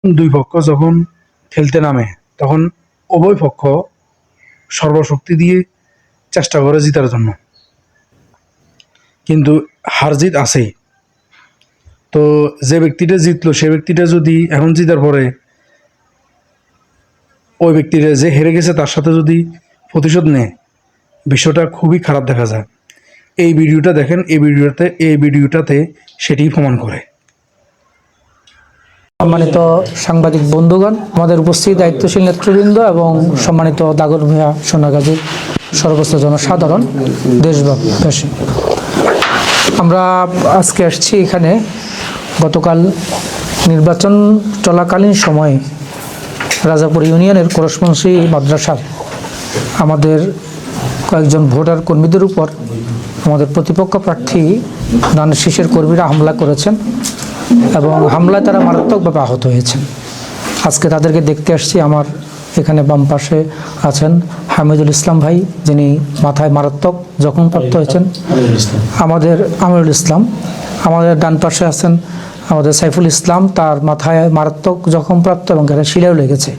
দুই পক্ষ যখন খেলতে নামে তখন উভয় পক্ষ সর্বশক্তি দিয়ে চেষ্টা করে জিতার জন্য, কিন্তু হার জিত আছেই। তো যে ব্যক্তিটা জিতলো সে ব্যক্তিটা যদি এখন জিতার পরে ওই ব্যক্তিটা যে হেরে গেছে তার সাথে যদি প্রতিশোধ নেয়, বিষয়টা খুবই খারাপ দেখা যায়। এই ভিডিওটা দেখেন, এই ভিডিওটাতে সেটি প্রমাণ করে। সম্মানিত সাংবাদিক বন্ধুগণ, আমাদের উপস্থিত দায়িত্বশীল নেতৃবৃন্দ এবং সম্মানিত দাগর ভূঁইয়া সোনাগাজীর সর্বস্ত জনসাধারণ, দেশবাসী, আমরা আজকে আসছি এখানে। গতকাল নির্বাচন চলাকালীন সময়ে রাজাপুর ইউনিয়নের করশমঞ্চি মাদ্রাসার আমাদের কয়েকজন ভোটার কর্মীদের উপর আমাদের প্রতিপক্ষ প্রার্থী ধানের শীষের কর্মীরা হামলা করেছেন এবং হামলায় তারা মারাত্মকভাবে আহত হয়েছেন। আজকে তাদেরকে দেখতে আসছি। আমার এখানে বাম পাশে আছেন হামিদুল ইসলাম ভাই, যিনি মাথায় মারাত্মক জখমপ্রাপ্ত হয়েছেন। আমাদের আমিরুল ইসলাম। আমাদের ডান পাশে আছেন আমাদের সাইফুল ইসলাম, তার মাথায় মারাত্মক জখমপ্রাপ্ত এবং গায়ে শিলাও লেগেছে।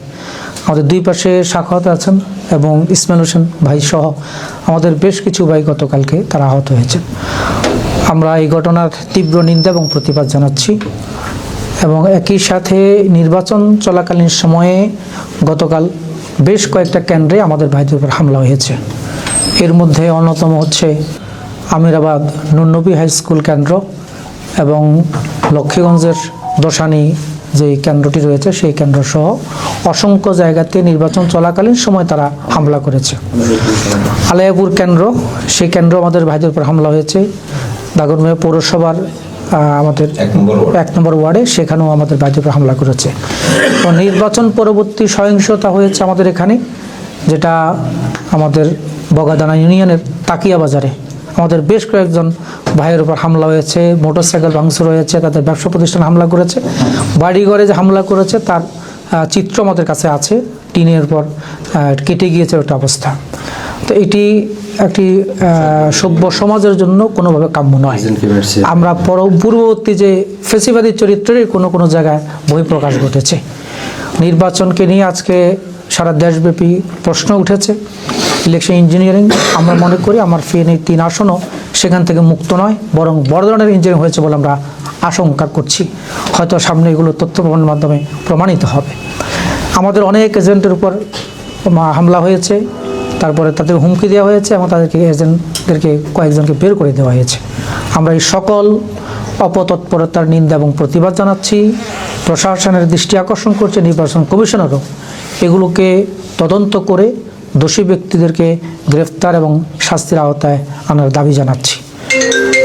আমাদের দুই পাশে সাখাওয়াত আছেন এবং ইসমাইল হোসেন ভাই সহ আমাদের বেশ কিছু ভাই গতকালকে তারা আহত হয়েছেন। আমরা এই ঘটনার তীব্র নিন্দা এবং প্রতিবাদ জানাচ্ছি এবং একই সাথে নির্বাচন চলাকালীন সময়ে গতকাল বেশ কয়েকটা কেন্দ্রে আমাদের ভাইদের উপর হামলা হয়েছে। এর মধ্যে অন্যতম হচ্ছে আমিরাবাদ নুরনবী হাই স্কুল কেন্দ্র এবং লক্ষ্মীগঞ্জের দোসানি যে কেন্দ্রটি রয়েছে সেই কেন্দ্র সহ অসংখ্য জায়গাতে নির্বাচন চলাকালীন সময় তারা হামলা করেছে। আলায়াপুর কেন্দ্র, সেই কেন্দ্র আমাদের ভাইদের উপর হামলা হয়েছে। দাগনভূঞা পৌরসভার আমাদের 1 নম্বর ওয়ার্ডে, সেখানেও আমাদের ভাইদের উপর হামলা করেছে। তো নির্বাচন পরবর্তী সহিংসতা হয়েছে আমাদের এখানে, যেটা আমাদের বগাদানা ইউনিয়নের তাকিয়া বাজারে আমাদের বেশ কয়েকজন ভাইয়ের উপর হামলা হয়েছে, মোটরসাইকেল ভাঙচুর হয়েছে, তাদের ব্যবসা প্রতিষ্ঠান হামলা করেছে, বাড়িঘরে যে হামলা করেছে তার চিত্র আমাদের কাছে আছে। টিনের উপর কেটে গিয়েছে একটা অবস্থা। তো এটি একটি সভ্য সমাজের জন্য কোনোভাবে কাম্য নয়। আমরা পূর্ববর্তী যে ফেসিবাদী চরিত্রের কোনো জায়গায় বহিঃপ্রকাশ ঘটেছে। নির্বাচনকে নিয়ে আজকে সারা দেশব্যাপী প্রশ্ন উঠেছে। ইলেকশন ইঞ্জিনিয়ারিং আমরা মনে করি আমার ফেনী 3 আসনও সেখান থেকে মুক্ত নয়, বরং বড় ধরনের ইঞ্জিনিয়ারিং হয়েছে বলে আমরা আশঙ্কা করছি। হয়তো সামনে এগুলো তথ্য প্রমাণের মাধ্যমে প্রমাণিত হবে। আমাদের অনেক এজেন্টের উপর হামলা হয়েছে, তারপরে তাদের হুমকি দেওয়া হয়েছে এবং তাদেরকে এজেন্টদেরকে কয়েকজনকে বের করে দেওয়া হয়েছে। আমরা এই সকল অপতৎপরতার নিন্দা এবং প্রতিবাদ জানাচ্ছি। প্রশাসনের দৃষ্টি আকর্ষণ করছে, নির্বাচন কমিশনারও এগুলোকে তদন্ত করে দোষী ব্যক্তিদেরকে গ্রেফতার এবং শাস্তির আওতায় আনার দাবি জানাচ্ছি।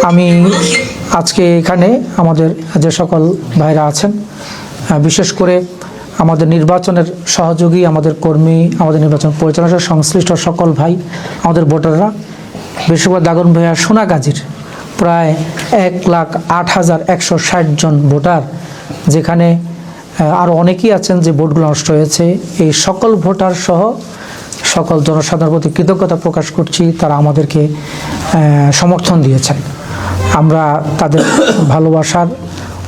আমি আজকে এখানে আমাদের যে সকল ভাইরা আছেন, বিশেষ করে আমাদের নির্বাচনের সহযোগী, আমাদের কর্মী, আমাদের নির্বাচন পরিচালনার সংশ্লিষ্ট সকল ভাই, আমাদের ভোটাররা, বিশেষ করে দাগনভূঞা সোনাগাজীর প্রায় 1,08,160 জন ভোটার, যেখানে আরও অনেকেই আছেন যে ভোটগুলো নষ্ট হয়েছে, এই সকল ভোটার সহ সকল জনসাধারণের প্রতি কৃতজ্ঞতা প্রকাশ করছি। তারা আমাদেরকে সমর্থন দিয়েছেন। আমরা তাদের ভালোবাসার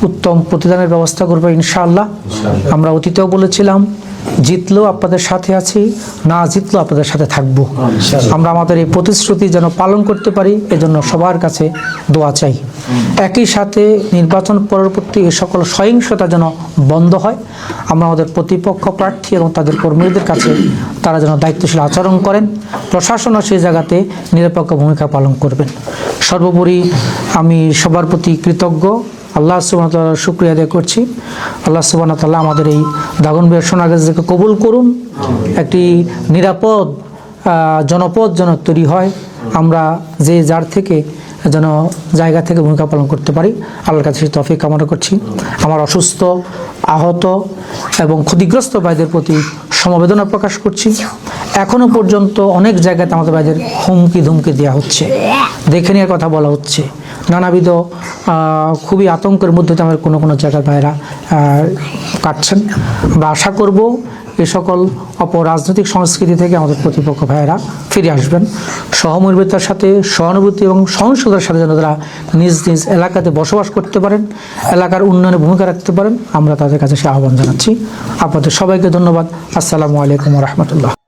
উত্তম প্রতিদানের ব্যবস্থা করবো ইনশাআল্লাহ। আমরা অতীতেও বলেছিলাম, জিতলেও আপনাদের সাথে আছি, না জিতলেও আপনাদের সাথে থাকবো। আমরা আমাদের এই প্রতিশ্রুতি যেন পালন করতে পারি, এজন্য সবার কাছে দোয়া চাই। একই সাথে নির্বাচন পরবর্তী এ সকল সহিংসতা যেন বন্ধ হয়। আমরা আমাদের প্রতিপক্ষ প্রার্থী এবং তাদের কর্মীদের কাছে তারা যেন দায়িত্বশীল আচরণ করেন, প্রশাসনও সেই জায়গাতে নিরপেক্ষ ভূমিকা পালন করবেন। সর্বোপরি আমি সবার প্রতি কৃতজ্ঞ, আল্লাহ সুবহানাহু ওয়া তাআলার শুকরিয়া আদায় করছি। আল্লাহ সুবহানাহু ওয়া তাআলা আমাদের এই দাগনভূঞা সোনাগাজীকে কবুল করুন, একটি নিরাপদ জনপদ যেন তৈরি হয়। আমরা যে যার থেকে যেন জায়গা থেকে ভূমিকা পালন করতে পারি, আল্লাহর কাছে তৌফিক কামনা করছি। আমার অসুস্থ, আহত এবং ক্ষতিগ্রস্ত ভাইদের প্রতি সমবেদনা প্রকাশ করছি। এখনও পর্যন্ত অনেক জায়গাতে আমাদের ভাইদের হুমকি ধুমকি দেওয়া হচ্ছে, দেখে নিয়ে কথা বলা হচ্ছে, নানাবিধ খুবই আতঙ্কের মধ্যে আমাদের কোনো জায়গার ভাইরা কাটছেন। আমরা আশা করব এই সকল অপরাজনৈতিক সংস্কৃতি থেকে আমাদের প্রতিপক্ষ ভাইয়েরা ফিরে আসবেন। সহমর্মিতার সাথে, সহানুভূতি এবং সহনশীলতার সাথে যেন তারা নিজ নিজ এলাকাতে বসবাস করতে পারেন, এলাকার উন্নয়নে ভূমিকা রাখতে পারেন, আমরা তাদের কাছে সে আহ্বান জানাচ্ছি। আপনাদের সবাইকে ধন্যবাদ। আসসালামু আলাইকুম ওয়া রাহমাতুল্লাহ।